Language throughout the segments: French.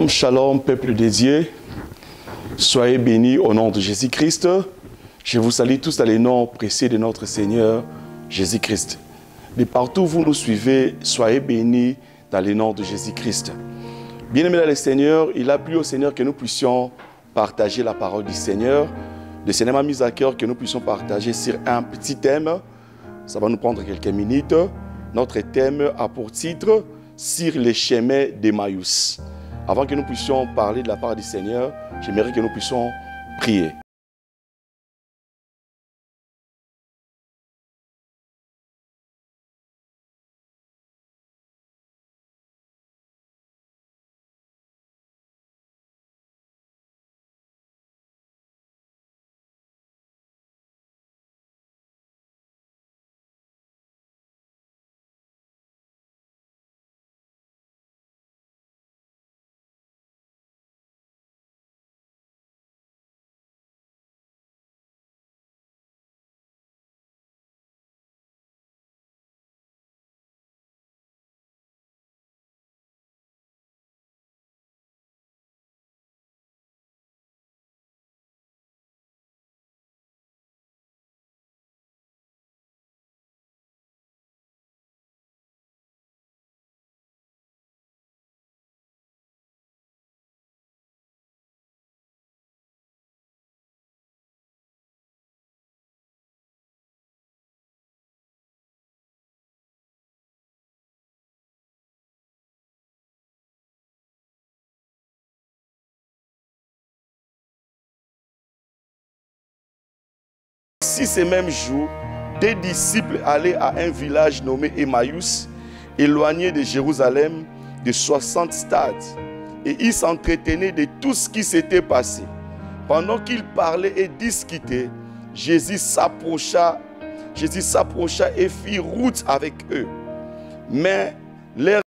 Shalom, peuple de Dieu. Soyez bénis au nom de Jésus-Christ. Je vous salue tous dans les noms précieux de notre Seigneur Jésus-Christ. De partout où vous nous suivez, soyez bénis dans les noms de Jésus-Christ. Bien-aimés dans le Seigneur, il a plu au Seigneur que nous puissions partager la parole du Seigneur. Le Seigneur m'a mis à cœur que nous puissions partager sur un petit thème. Ça va nous prendre quelques minutes. Notre thème a pour titre « Sur les chemins d'Emmaüs ». Avant que nous puissions parler de la part du Seigneur, j'aimerais que nous puissions prier. Si ces mêmes jours, des disciples allaient à un village nommé Emmaüs, éloigné de Jérusalem de 60 stades, et ils s'entretenaient de tout ce qui s'était passé. Pendant qu'ils parlaient et discutaient, Jésus s'approcha et fit route avec eux. Mais leur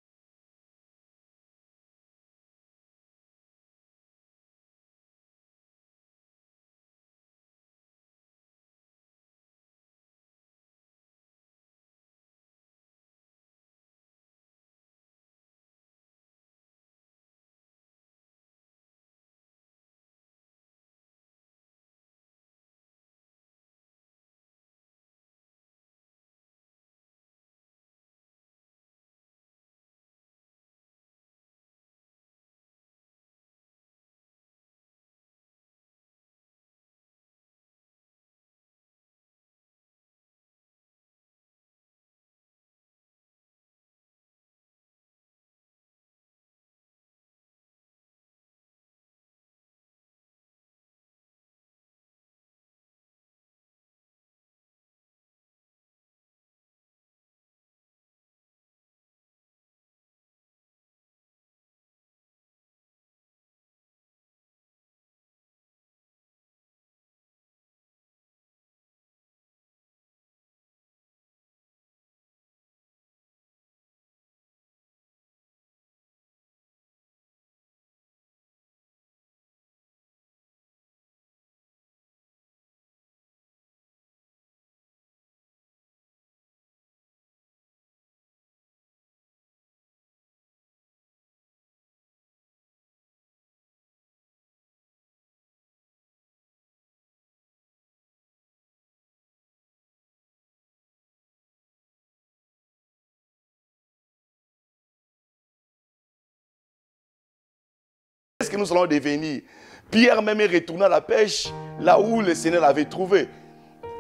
Qu'est-ce que nous allons devenir? Pierre même est retourné à la pêche, là où le Seigneur l'avait trouvé.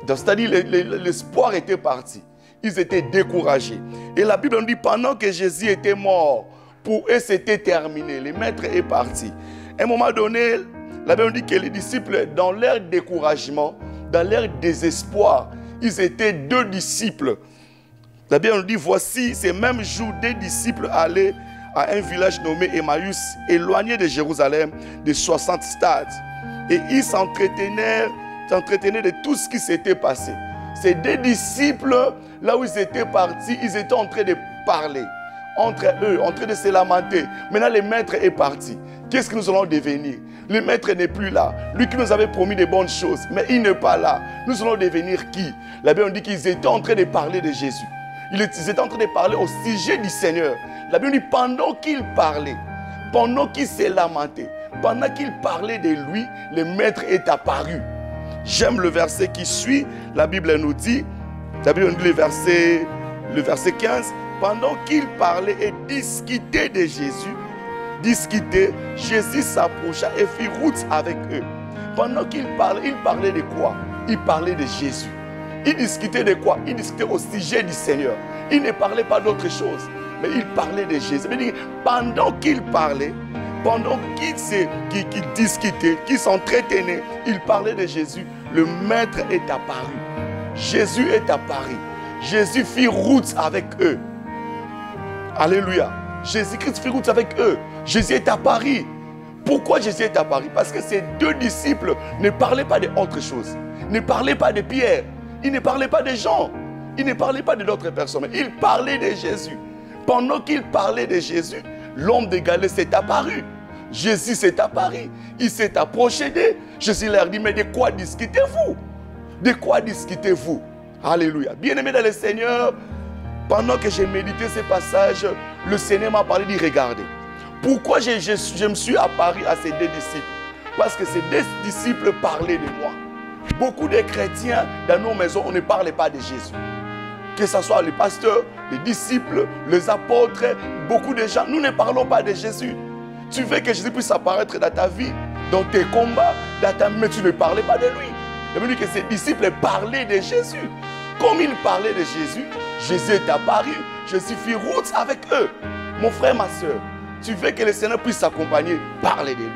C'est-à-dire l'espoir était parti. Ils étaient découragés. Et la Bible nous dit, pendant que Jésus était mort, pour eux c'était terminé. Le maître est parti. À un moment donné, la Bible nous dit que les disciples, dans leur découragement, dans leur désespoir, ils étaient 2 disciples. La Bible nous dit, voici, ces mêmes jours, des disciples allaient à un village nommé Emmaüs, éloigné de Jérusalem de 60 stades. Et ils s'entretenaient de tout ce qui s'était passé. Ces 2 disciples, là où ils étaient partis, ils étaient en train de parler entre eux, en train de se lamenter. Maintenant, le maître est parti. Qu'est-ce que nous allons devenir? Le maître n'est plus là. Lui qui nous avait promis de bonnes choses, mais il n'est pas là. Nous allons devenir qui? La Bible dit qu'ils étaient en train de parler de Jésus. Ils étaient en train de parler au sujet du Seigneur. La Bible dit pendant qu'ils parlaient, Pendant qu'il s'est lamenté, pendant qu'il parlait de lui, le maître est apparu. J'aime le verset qui suit. La Bible nous dit le verset 15, pendant qu'il parlait et discutait de Jésus, Jésus s'approcha et fit route avec eux. Pendant qu'il parlait de quoi? Il parlait de Jésus. Il discutait de quoi? Il discutait au sujet du Seigneur. Il ne parlait pas d'autre chose, mais il parlait de Jésus. Pendant qu'il parlait, pendant qu'il discutait, qu'il s'entretenait, il parlait de Jésus. Le maître est apparu. Jésus est apparu. Jésus fit route avec eux. Alléluia. Jésus-Christ fit route avec eux. Jésus est apparu. Pourquoi Jésus est apparu? Parce que ces deux disciples ne parlaient pas d'autre chose. Ne parlaient pas de Pierre. Ils ne parlaient pas de Jean. Ils ne parlaient pas d'autres personnes. Mais ils parlaient de Jésus. Pendant qu'ils parlaient de Jésus, l'homme de Galilée s'est apparu. Jésus s'est apparu. Il s'est approché d'eux. Jésus leur dit, mais de quoi discutez-vous? De quoi discutez-vous? Alléluia. Bien-aimé dans le Seigneur, pendant que j'ai médité ce passage, le Seigneur m'a parlé d'y regarder. Pourquoi je me suis apparu à ces deux disciples? Parce que ces deux disciples parlaient de moi. Beaucoup de chrétiens dans nos maisons, on ne parle pas de Jésus. Que ce soit les pasteurs, les disciples, les apôtres, beaucoup de gens, nous ne parlons pas de Jésus. Tu veux que Jésus puisse apparaître dans ta vie, dans tes combats, mais tu ne parlais pas de lui. Il veut dire que ces disciples parlaient de Jésus. Comme ils parlaient de Jésus, Jésus est apparu. Jésus fit route avec eux. Mon frère, ma soeur, tu veux que le Seigneur puisse t'accompagner, parlez de lui.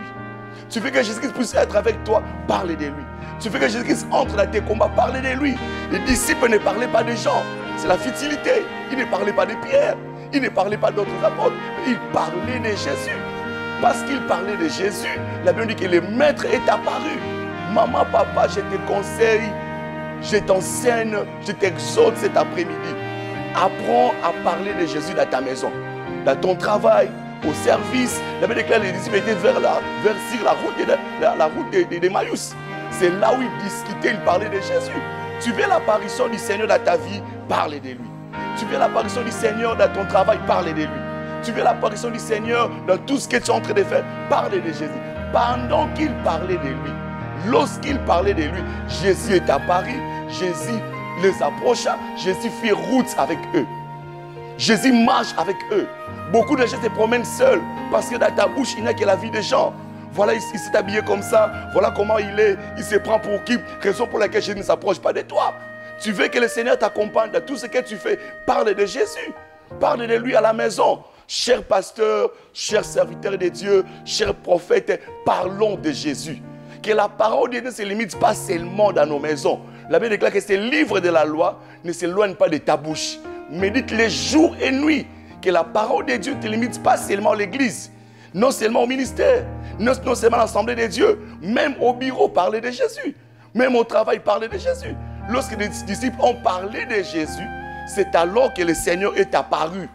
Tu veux que Jésus puisse être avec toi, parlez de lui. Tu veux que Jésus entre dans tes combats, parlez de lui. Les disciples ne parlaient pas de Jean. C'est la futilité. Ils ne parlaient pas de Pierre. Ils ne parlaient pas d'autres apôtres. Ils parlaient de Jésus. Parce qu'ils parlaient de Jésus, la Bible dit que le maître est apparu. Maman, papa, je te conseille, je t'enseigne, je t'exhorte cet après-midi. Apprends à parler de Jésus dans ta maison, dans ton travail, au service. La Bible déclare que les disciples étaient sur la route d'Emmaüs. C'est là où ils discutaient, ils parlaient de Jésus. Tu veux l'apparition du Seigneur dans ta vie, parle de lui. Tu veux l'apparition du Seigneur dans ton travail, parle de lui. Tu veux l'apparition du Seigneur dans tout ce que tu es en train de faire, parle de Jésus. Pendant qu'il parlait de lui, lorsqu'il parlait de lui, Jésus est apparu, Jésus les approcha, Jésus fit route avec eux. Jésus marche avec eux. Beaucoup de gens se promènent seuls parce que dans ta bouche, il n'y a que la vie des gens. Voilà, il s'est habillé comme ça, voilà comment il est, il se prend pour qui, raison pour laquelle Jésus ne s'approche pas de toi. Tu veux que le Seigneur t'accompagne dans tout ce que tu fais, parle de Jésus, parle de lui à la maison. Chers pasteurs, chers serviteurs de Dieu, chers prophètes, parlons de Jésus. Que la parole de Dieu ne se limite pas seulement dans nos maisons. La Bible déclare que ce livre de la loi ne s'éloigne pas de ta bouche. Médite les jours et nuits. Que la parole de Dieu ne te limite pas seulement à l'église, non seulement au ministère, non seulement à l'assemblée de Dieu, même au bureau, parler de Jésus. Même au travail, parler de Jésus. Lorsque les disciples ont parlé de Jésus, c'est alors que le Seigneur est apparu.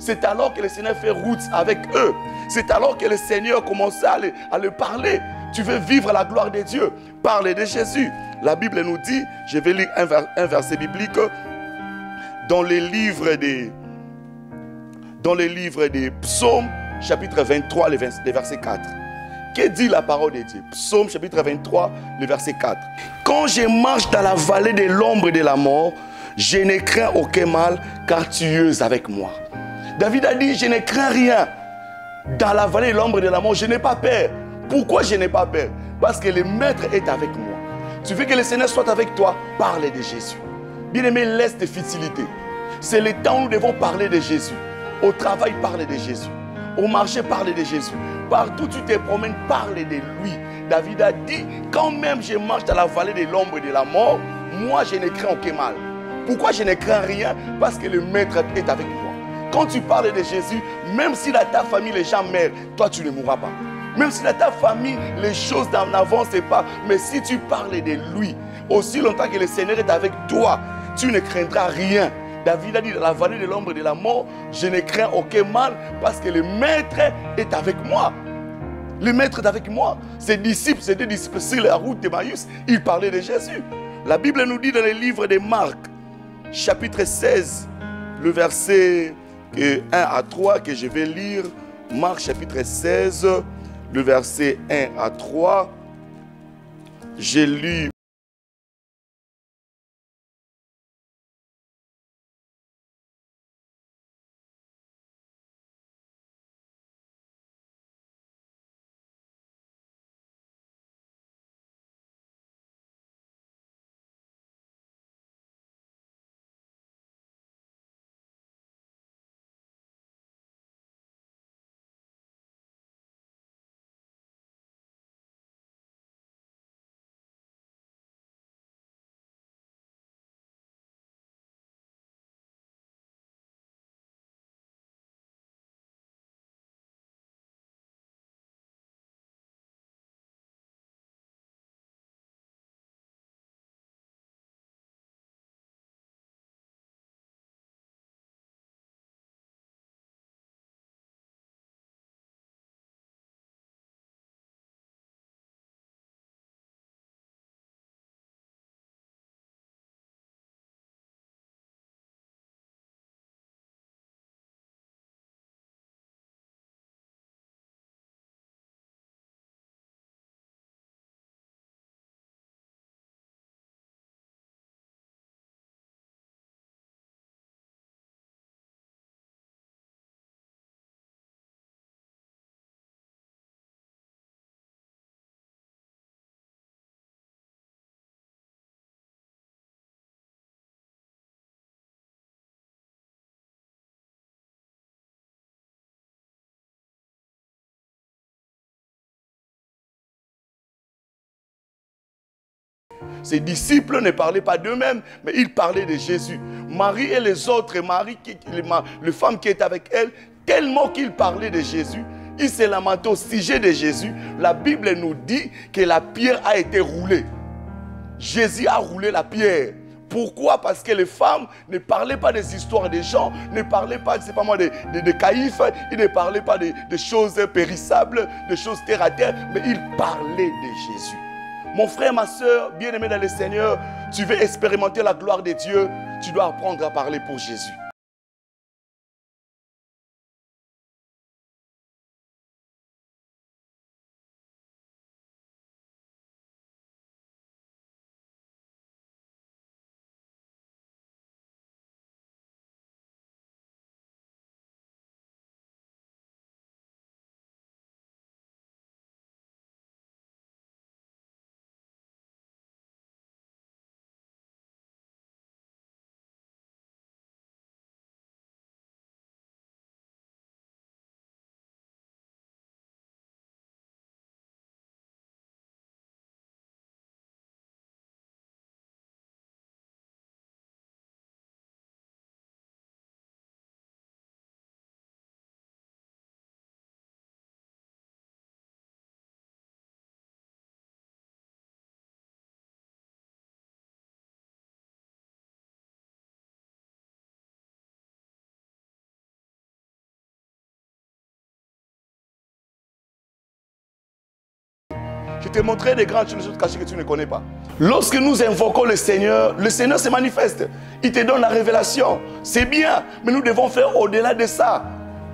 C'est alors que le Seigneur fait route avec eux. C'est alors que le Seigneur commence à le parler. Tu veux vivre la gloire de Dieu, parler de Jésus. La Bible nous dit, je vais lire un verset biblique dans les livres des Psaumes, chapitre 23, le verset 4. Que dit la parole de Dieu? Psaume, chapitre 23, le verset 4. Quand je marche dans la vallée de l'ombre de la mort, je ne crains aucun mal, car tu es avec moi. David a dit, je ne crains rien. Dans la vallée de l'ombre de la mort, je n'ai pas peur. Pourquoi je n'ai pas peur? Parce que le Maître est avec moi. Tu veux que le Seigneur soit avec toi? Parle de Jésus. Bien-aimé, laisse tes futilités. C'est le temps où nous devons parler de Jésus. Au travail, parle de Jésus. Au marché, parle de Jésus. Partout où tu te promènes, parle de lui. David a dit, quand même je marche dans la vallée de l'ombre de la mort, moi je ne crains aucun mal. Pourquoi je ne crains rien? Parce que le Maître est avec moi. Quand tu parles de Jésus, même si dans ta famille les gens meurent, toi tu ne mourras pas. Même si dans ta famille les choses n'avancent pas, mais si tu parles de lui, aussi longtemps que le Seigneur est avec toi, tu ne craindras rien. David a dit, dans la vallée de l'ombre de la mort, je ne crains aucun mal parce que le Maître est avec moi. Le Maître est avec moi. Ces deux disciples sur la route d'Emmaüs, ils parlaient de Jésus. La Bible nous dit dans le livre de Marc, chapitre 16, le verset 1 à 3 que je vais lire Marc chapitre 16, le verset 1 à 3. J'ai lu. Ses disciples ne parlaient pas d'eux-mêmes, mais ils parlaient de Jésus. Marie et les autres, les femmes qui étaient avec elle, tellement qu'ils parlaient de Jésus, ils se lamentaient au sujet de Jésus. La Bible nous dit que la pierre a été roulée. Jésus a roulé la pierre. Pourquoi? Parce que les femmes ne parlaient pas des histoires des gens, ne parlaient pas, c'est pas moi, de caïfs, ils ne parlaient pas de choses périssables, de choses terre à terre, mais ils parlaient de Jésus. Mon frère, ma soeur, bien-aimé dans le Seigneur, tu veux expérimenter la gloire de Dieu, tu dois apprendre à parler pour Jésus. Je te montrerai des grandes choses cachées que tu ne connais pas. Lorsque nous invoquons le Seigneur se manifeste. Il te donne la révélation. C'est bien, mais nous devons faire au-delà de ça.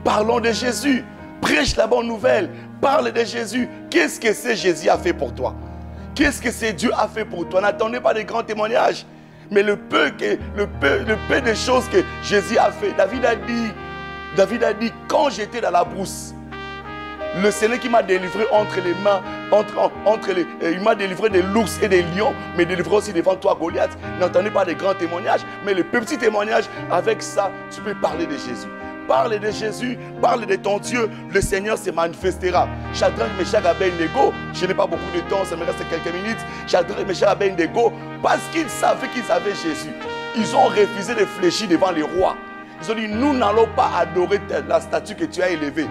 Parlons de Jésus. Prêche la bonne nouvelle. Parle de Jésus. Qu'est-ce que c'est Jésus a fait pour toi? Qu'est-ce que c'est Dieu a fait pour toi? N'attendez pas des grands témoignages. Mais le peu de choses que Jésus a fait. David a dit, quand j'étais dans la brousse, le Seigneur qui m'a délivré entre les mains, il m'a délivré des l'ours et des lions, mais délivré aussi devant toi Goliath. N'entendez pas des grands témoignages, mais le petit témoignage, avec ça, tu peux parler de Jésus. Parle de Jésus, parle de ton Dieu, le Seigneur se manifestera. Shadrach, Meshach, Abednego, je n'ai pas beaucoup de temps, ça me reste quelques minutes. Shadrach, Meshach, Abednego, parce qu'ils savaient Jésus, ils ont refusé de fléchir devant les rois. Ils ont dit, nous n'allons pas adorer la statue que tu as élevée.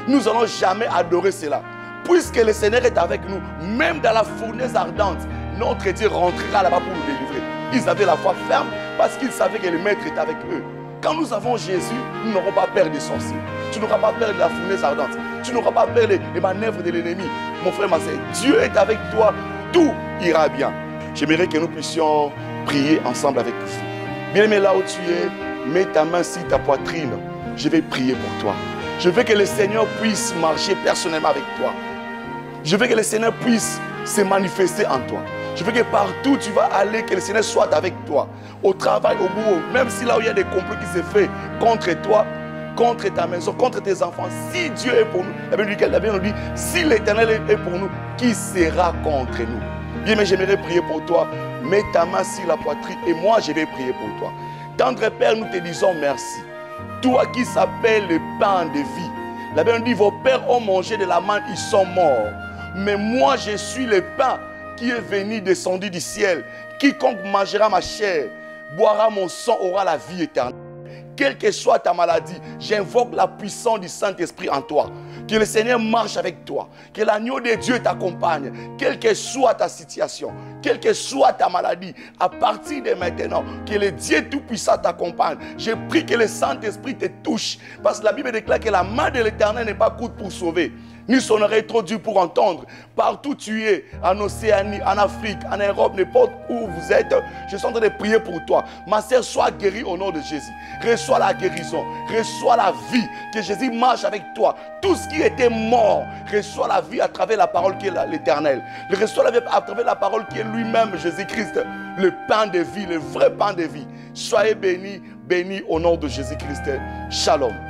Nous n'allons jamais adorer cela. Puisque le Seigneur est avec nous, même dans la fournaise ardente, notre Dieu rentrera là-bas pour nous délivrer. Ils avaient la foi ferme parce qu'ils savaient que le Maître est avec eux. Quand nous avons Jésus, nous n'aurons pas peur des sorciers. Tu n'auras pas peur de la fournaise ardente. Tu n'auras pas peur des manœuvres de l'ennemi. Mon frère, ma soeur, Dieu est avec toi. Tout ira bien. J'aimerais que nous puissions prier ensemble avec vous. Bien-aimé, là où tu es, mets ta main sur ta poitrine. Je vais prier pour toi. Je veux que le Seigneur puisse marcher personnellement avec toi. Je veux que le Seigneur puisse se manifester en toi. Je veux que partout où tu vas aller, que le Seigneur soit avec toi. Au travail, au boulot, même si là où il y a des complots qui se font contre toi, contre ta maison, contre tes enfants, si Dieu est pour nous, la Bible nous dit, si l'Éternel est pour nous, qui sera contre nous? Bien, mais j'aimerais prier pour toi. Mets ta main sur la poitrine et moi je vais prier pour toi. Tendre Père, nous te disons merci. Toi qui s'appelles le pain de vie. La Bible nous dit, vos pères ont mangé de la manne, ils sont morts. Mais moi je suis le pain qui est venu descendu du ciel. Quiconque mangera ma chair, boira mon sang, aura la vie éternelle. Quelle que soit ta maladie, j'invoque la puissance du Saint-Esprit en toi. Que le Seigneur marche avec toi. Que l'agneau de Dieu t'accompagne. Quelle que soit ta situation, quelle que soit ta maladie, à partir de maintenant, que le Dieu Tout-Puissant t'accompagne. Je prie que le Saint-Esprit te touche. Parce que la Bible déclare que la main de l'Éternel n'est pas courte pour sauver, ni son oreille trop dure pour entendre. Partout où tu es, en Océanie, en Afrique, en Europe, n'importe où vous êtes, je suis en train de prier pour toi. Ma sœur, sois guérie au nom de Jésus. Reçois la guérison, reçois la vie. Que Jésus marche avec toi. Tout ce qui était mort, reçois la vie à travers la parole qui est l'Éternel. Reçois la vie à travers la parole qui est lui-même, Jésus-Christ, le pain de vie, le vrai pain de vie. Soyez bénis, bénis au nom de Jésus-Christ. Shalom.